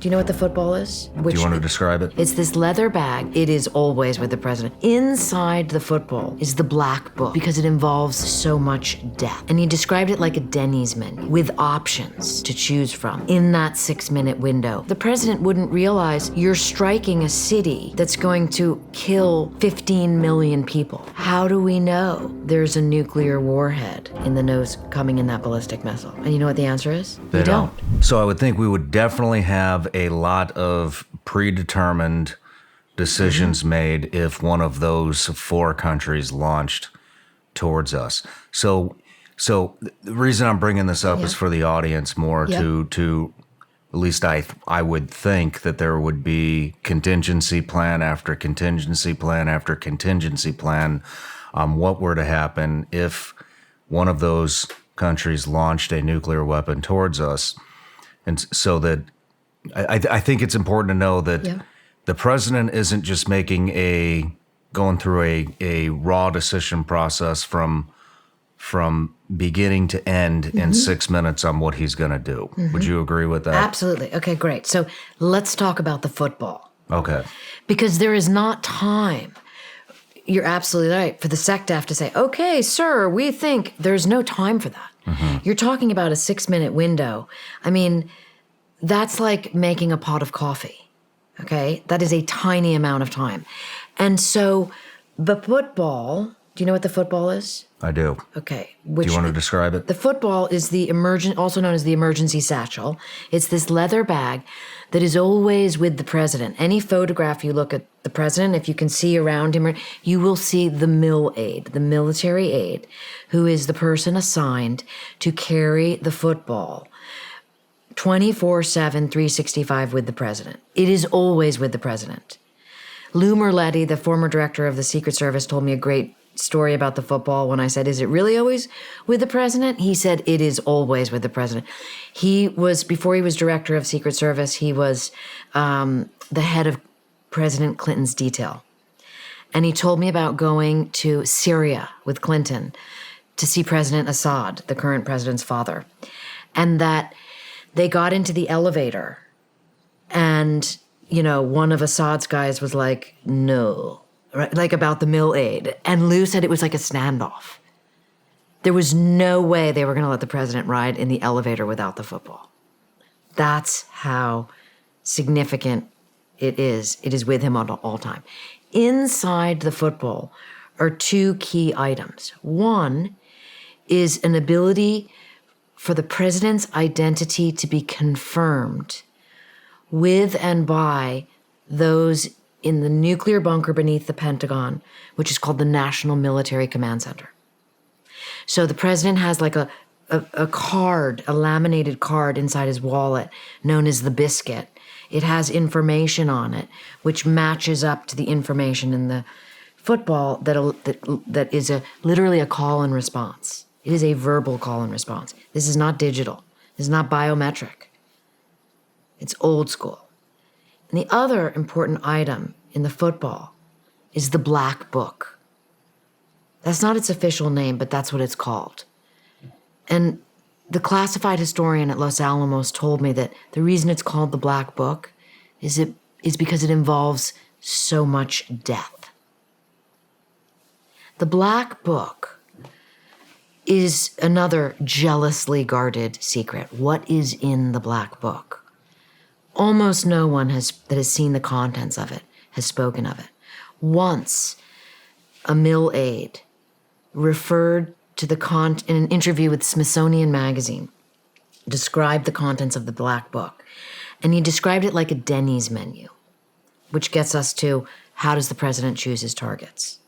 Do you know what the football is? Do you want to describe it? It's this leather bag. It is always with the president. Inside the football is the black book because it involves so much death. And he described it like a Denny's menu with options to choose from in that 6-minute window. The president wouldn't realize you're striking a city that's going to kill 15 million people. How do we know there's a nuclear warhead in the nose coming in that ballistic missile? And you know what the answer is? They don't. So I would think we would definitely have a lot of predetermined decisions made if one of those 4 countries launched towards us. So the reason I'm bringing this up is for the audience more to at least I would think that there would be contingency plan after contingency plan after contingency plan on what were to happen if one of those countries launched a nuclear weapon towards us. And so that I think it's important to know that the president isn't just going through a raw decision process from beginning to end in 6 minutes on what he's going to do. Would you agree with that? Absolutely. Okay, great. So let's talk about the football. Okay. Because there is not time. You're absolutely right. For the SecDef to say, okay, sir, we think there's no time for that. You're talking about a 6-minute window. I mean, that's like making a pot of coffee, okay? That is a tiny amount of time. And so the football, do you know what the football is? I do. Okay. Do you want to describe it? The football is also known as the emergency satchel. It's this leather bag that is always with the president. Any photograph you look at the president, if you can see around him, you will see the mill aide, the military aide, who is the person assigned to carry the football 24/7, 365 with the president. It is always with the president. Lou Merletti, the former director of the Secret Service, told me a great story about the football when I said, is it really always with the president? He said, it is always with the president. Before he was director of Secret Service, he was the head of President Clinton's detail. And he told me about going to Syria with Clinton to see President Assad, the current president's father. And that they got into the elevator and, one of Assad's guys was like, no. Right, like about the mill aid. And Lou said it was like a standoff. There was no way they were going to let the president ride in the elevator without the football. That's how significant it is. It is with him at all time. Inside the football are 2 key items. One is an ability for the president's identity to be confirmed with and by those in the nuclear bunker beneath the Pentagon, which is called the National Military Command Center. So the president has like a card, a laminated card inside his wallet known as the biscuit. It has information on it, which matches up to the information in the football that is literally a call and response. It is a verbal call and response. This is not digital. This is not biometric. It's old school. And the other important item in the football is the black book. That's not its official name, but that's what it's called. And the classified historian at Los Alamos told me that the reason it's called the black book is because it involves so much death. The black book is another jealously guarded secret. What is in the black book? Almost no one that has seen the contents of it has spoken of it. Once, a mill aide referred to in an interview with Smithsonian Magazine, described the contents of the black book. And he described it like a Denny's menu, which gets us to how does the president choose his targets?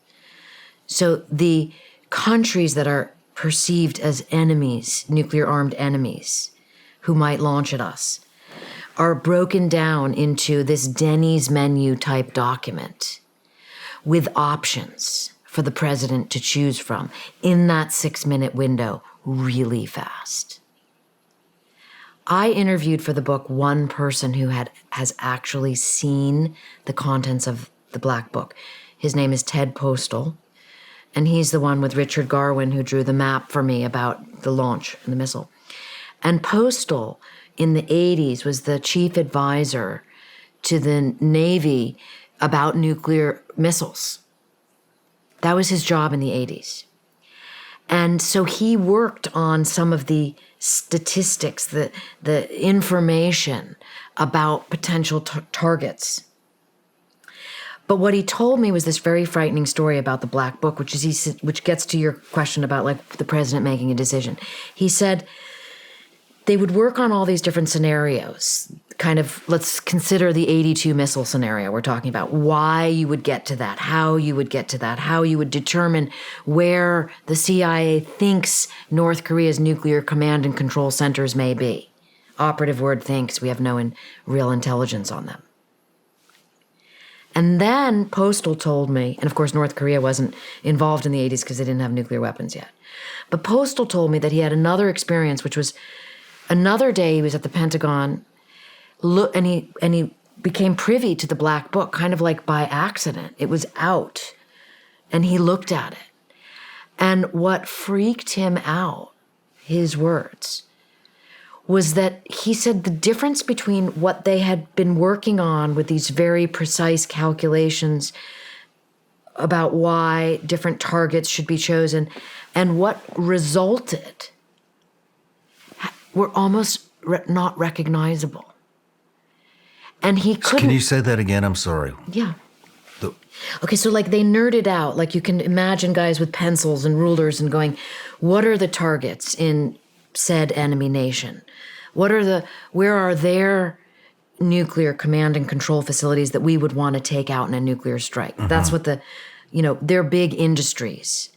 So the countries that are perceived as enemies, nuclear-armed enemies, who might launch at us, are broken down into this Denny's menu type document with options for the president to choose from in that 6-minute window really fast. I interviewed for the book one person who has actually seen the contents of the black book. His name is Ted Postal, and he's the one with Richard Garwin who drew the map for me about the launch and the missile. And Postal in the 80s was the chief advisor to the Navy about nuclear missiles. That was his job in the 80s. And so he worked on some of the statistics, the information about potential targets. But what he told me was this very frightening story about the Black Book, which gets to your question about like the president making a decision. He said they would work on all these different scenarios. Kind of, let's consider the 82 missile scenario we're talking about, why you would get to that, how you would get to that, how you would determine where the CIA thinks North Korea's nuclear command and control centers may be. Operative word thinks, we have no real intelligence on them. And then Postal told me, and of course North Korea wasn't involved in the 80s because they didn't have nuclear weapons yet, but Postal told me that he had another experience, which was another day he was at the Pentagon, and he became privy to the Black Book, kind of like by accident. It was out, and he looked at it. And what freaked him out, his words, was that he said the difference between what they had been working on with these very precise calculations about why different targets should be chosen and what resulted were almost not recognizable. And he couldn't... Can you say that again? I'm sorry. Yeah. Okay, so like they nerded out. Like you can imagine guys with pencils and rulers and going, what are the targets in said enemy nation? Where are their nuclear command and control facilities that we would want to take out in a nuclear strike? Mm-hmm. That's what their big industries,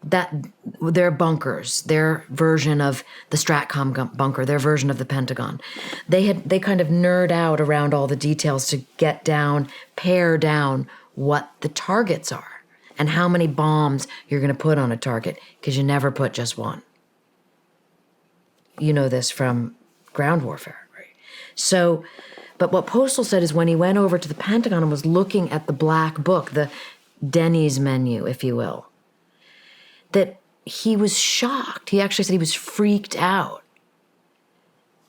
that their bunkers, their version of the Stratcom bunker, their version of the Pentagon. They kind of nerd out around all the details to pare down what the targets are and how many bombs you're going to put on a target, because you never put just one. You know this from ground warfare, right? So, but what Postal said is when he went over to the Pentagon and was looking at the Black Book, the Denny's menu, if you will, that he was shocked. He actually said he was freaked out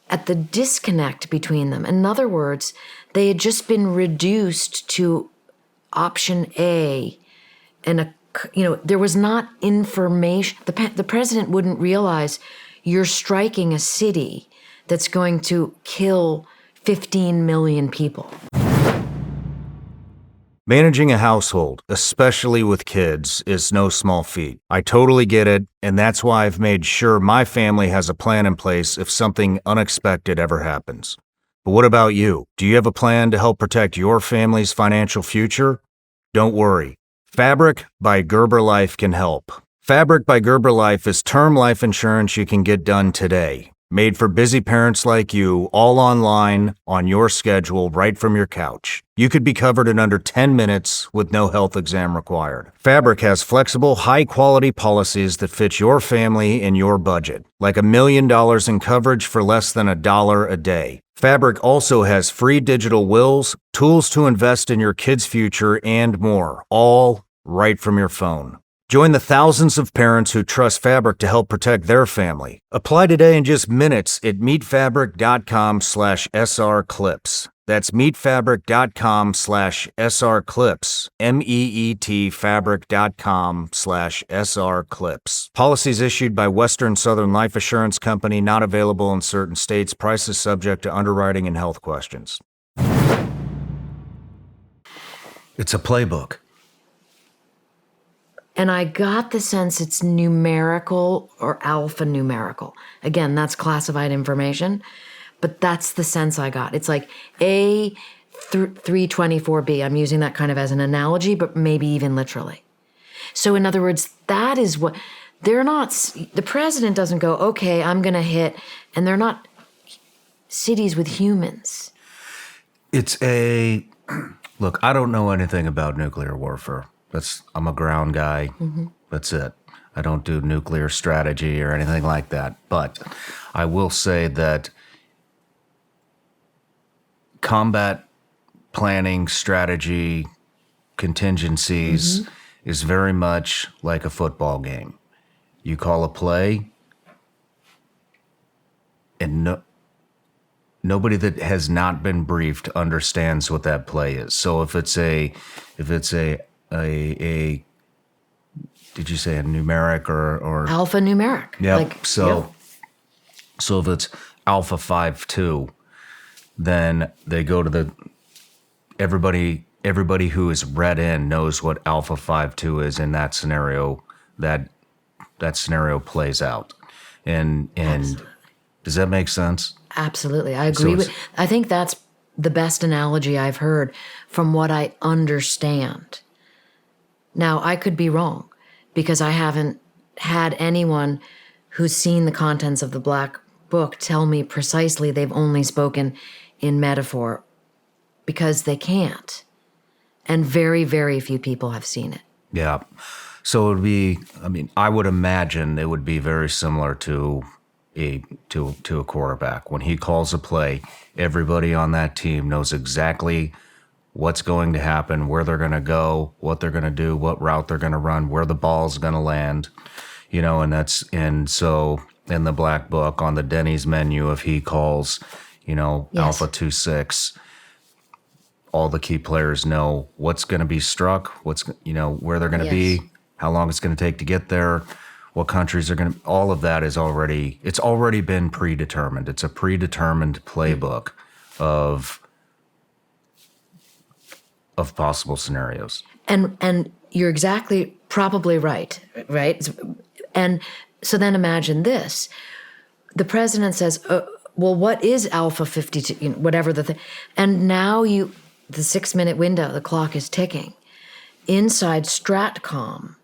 at the disconnect between them. In other words, they had just been reduced to option A, and there was not information. The president wouldn't realize you're striking a city that's going to kill 15 million people. Managing a household, especially with kids, is no small feat. I totally get it, and that's why I've made sure my family has a plan in place if something unexpected ever happens. But what about you? Do you have a plan to help protect your family's financial future? Don't worry. Fabric by Gerber Life can help. Fabric by Gerber Life is term life insurance you can get done today. Made for busy parents like you, all online, on your schedule, right from your couch. You could be covered in under 10 minutes with no health exam required. Fabric has flexible, high-quality policies that fit your family and your budget, like $1 million in coverage for less than $1 a day. Fabric also has free digital wills, tools to invest in your kids' future, and more, all right from your phone. Join the thousands of parents who trust Fabric to help protect their family. Apply today in just minutes at meetfabric.com/srclips. That's meetfabric.com/srclips. meetfabric.com/srclips. Policies issued by Western Southern Life Assurance Company, not available in certain states. Prices subject to underwriting and health questions. It's a playbook. And I got the sense it's numerical or alphanumerical. Again, that's classified information, but that's the sense I got. It's like A324B. I'm using that kind of as an analogy, but maybe even literally. So in other words, that is what they're not. The president doesn't go, okay, I'm going to hit, and they're not cities with humans. Look, I don't know anything about nuclear warfare. I'm a ground guy. Mm-hmm. That's it. I don't do nuclear strategy or anything like that. But I will say that combat planning, strategy, contingencies is very much like a football game. You call a play, and nobody that has not been briefed understands what that play is. So if it's a did you say a numeric or Alphanumeric. yeah? Yep. So if it's Alpha 5-2, then they go to the everybody who is read in knows what Alpha 5-2 is in that scenario. That scenario plays out, and Absolutely. does that make sense? Absolutely. I agree with. I think that's the best analogy I've heard from what I understand. Now, I could be wrong because I haven't had anyone who's seen the contents of the Black Book tell me precisely they've only spoken in metaphor, because they can't. And very, very few people have seen it. Yeah. So it would be, I mean, I would imagine it would be very similar to a quarterback. When he calls a play, everybody on that team knows exactly what's going to happen, where they're going to go, what they're going to do, what route they're going to run, where the ball's going to land, and so in the Black Book on the Denny's menu, if he calls, Yes. Alpha 2-6, all the key players know what's going to be struck, where they're going to Yes. be, how long it's going to take to get there, what countries are going to, all of that is it's already been predetermined. It's a predetermined playbook of possible scenarios. And you're exactly probably right? And so then imagine this. The president says, well, what is Alpha 52, whatever the thing. And now the 6-minute window, the clock is ticking. Inside Stratcom,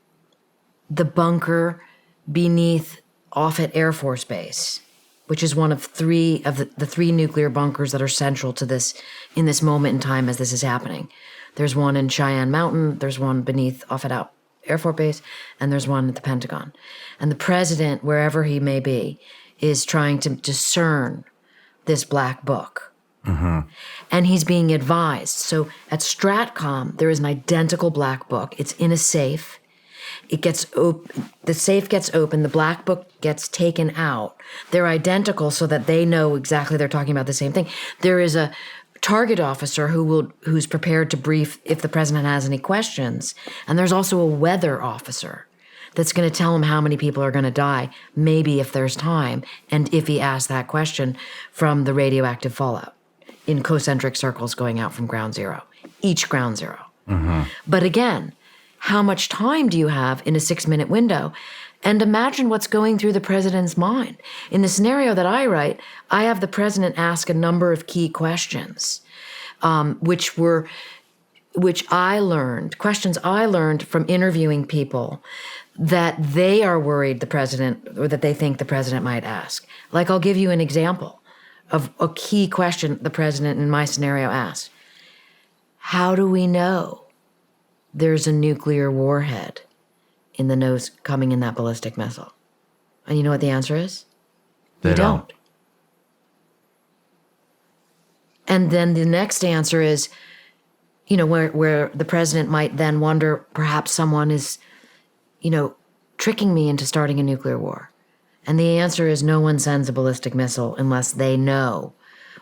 the bunker beneath Offutt Air Force Base, which is one of the three nuclear bunkers that are central to this in this moment in time as this is happening. There's one in Cheyenne Mountain, there's one beneath Offutt Air Force Base, and there's one at the Pentagon. And the president, wherever he may be, is trying to discern this Black Book. Mm-hmm. And he's being advised. So at Stratcom, there is an identical Black Book. It's in a safe. It gets the safe gets open, the Black Book gets taken out. They're identical so that they know exactly they're talking about the same thing. There is a target officer who's prepared to brief if the president has any questions. And there's also a weather officer that's going to tell him how many people are going to die, maybe if there's time, and if he asks that question from the radioactive fallout in concentric circles going out from ground zero, each ground zero. Mm-hmm. But again, how much time do you have in a 6-minute window? And imagine what's going through the president's mind. In the scenario that I write, I have the president ask a number of key questions, questions I learned from interviewing people that they are worried the president, or that they think the president might ask. Like, I'll give you an example of a key question the president in my scenario asked. How do we know there's a nuclear warhead in the nose coming in that ballistic missile? And you know what the answer is? They don't. And then the next answer is, where the president might then wonder, perhaps someone is, tricking me into starting a nuclear war. And the answer is no one sends a ballistic missile unless they know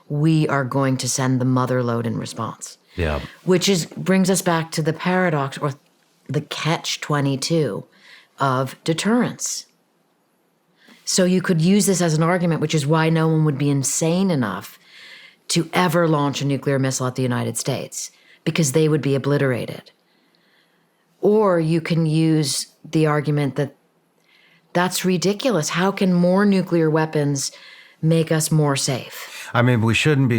we are going to send the mother lode in response. Yeah. Which brings us back to the paradox, or the catch-22 of deterrence. So you could use this as an argument, which is why no one would be insane enough to ever launch a nuclear missile at the United States, because they would be obliterated. Or you can use the argument that that's ridiculous. How can more nuclear weapons make us more safe? I mean, we shouldn't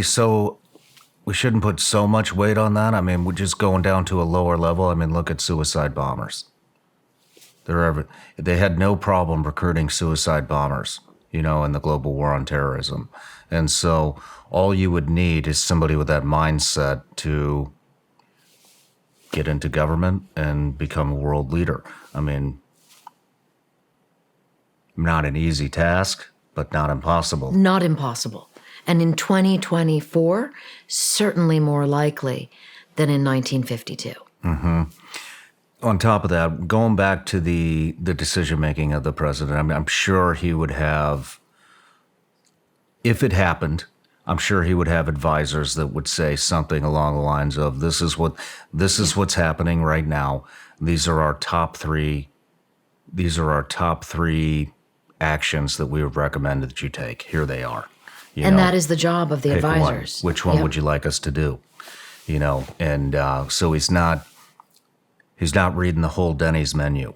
put so much weight on that. I mean, we're just going down to a lower level. I mean, look at suicide bombers. They had no problem recruiting suicide bombers, in the global war on terrorism. And so all you would need is somebody with that mindset to get into government and become a world leader. I mean, not an easy task, but not impossible. Not impossible. And in 2024, certainly more likely than in 1952. Mm-hmm. On top of that, going back to the decision-making of the president, I mean, I'm sure he would have, if it happened, I'm sure he would have advisors that would say something along the lines of, this is what's happening right now. These are our top three actions that we would recommend that you take. Here they are. That is the job of the pick advisors. Which one would you like us to do? And so he's not reading the whole Denny's menu.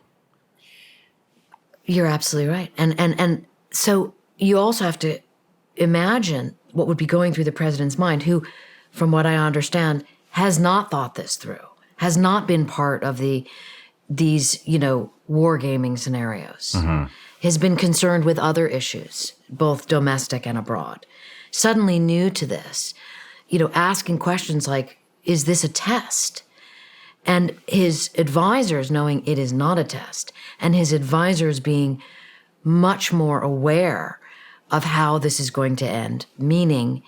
You're absolutely right. And so you also have to imagine what would be going through the president's mind, who, from what I understand, has not thought this through, has not been part of these wargaming scenarios, has been concerned with other issues, both domestic and abroad. Suddenly new to this, asking questions like, is this a test? And his advisors knowing it is not a test, and his advisors being much more aware of how this is going to end, meaning,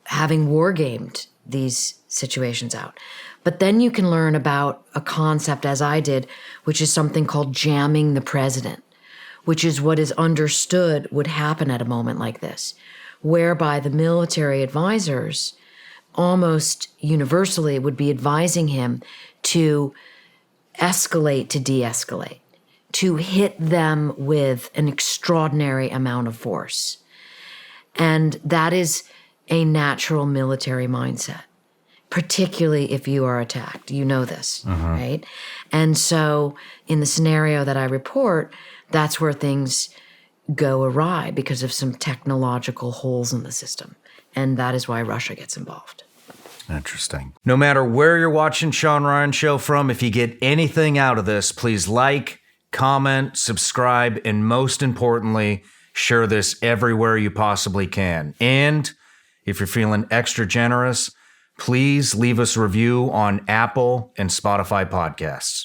having wargamed these situations out. But then you can learn about a concept, as I did, which is something called jamming the president, which is what is understood would happen at a moment like this, whereby the military advisors almost universally would be advising him to escalate to de-escalate, to hit them with an extraordinary amount of force. And that is a natural military mindset, particularly if you are attacked. You know this, right? And so in the scenario that I report, that's where things go awry because of some technological holes in the system. And that is why Russia gets involved. Interesting. No matter where you're watching Shawn Ryan Show from, if you get anything out of this, please like, comment, subscribe, and most importantly, share this everywhere you possibly can. And if you're feeling extra generous, please leave us a review on Apple and Spotify podcasts.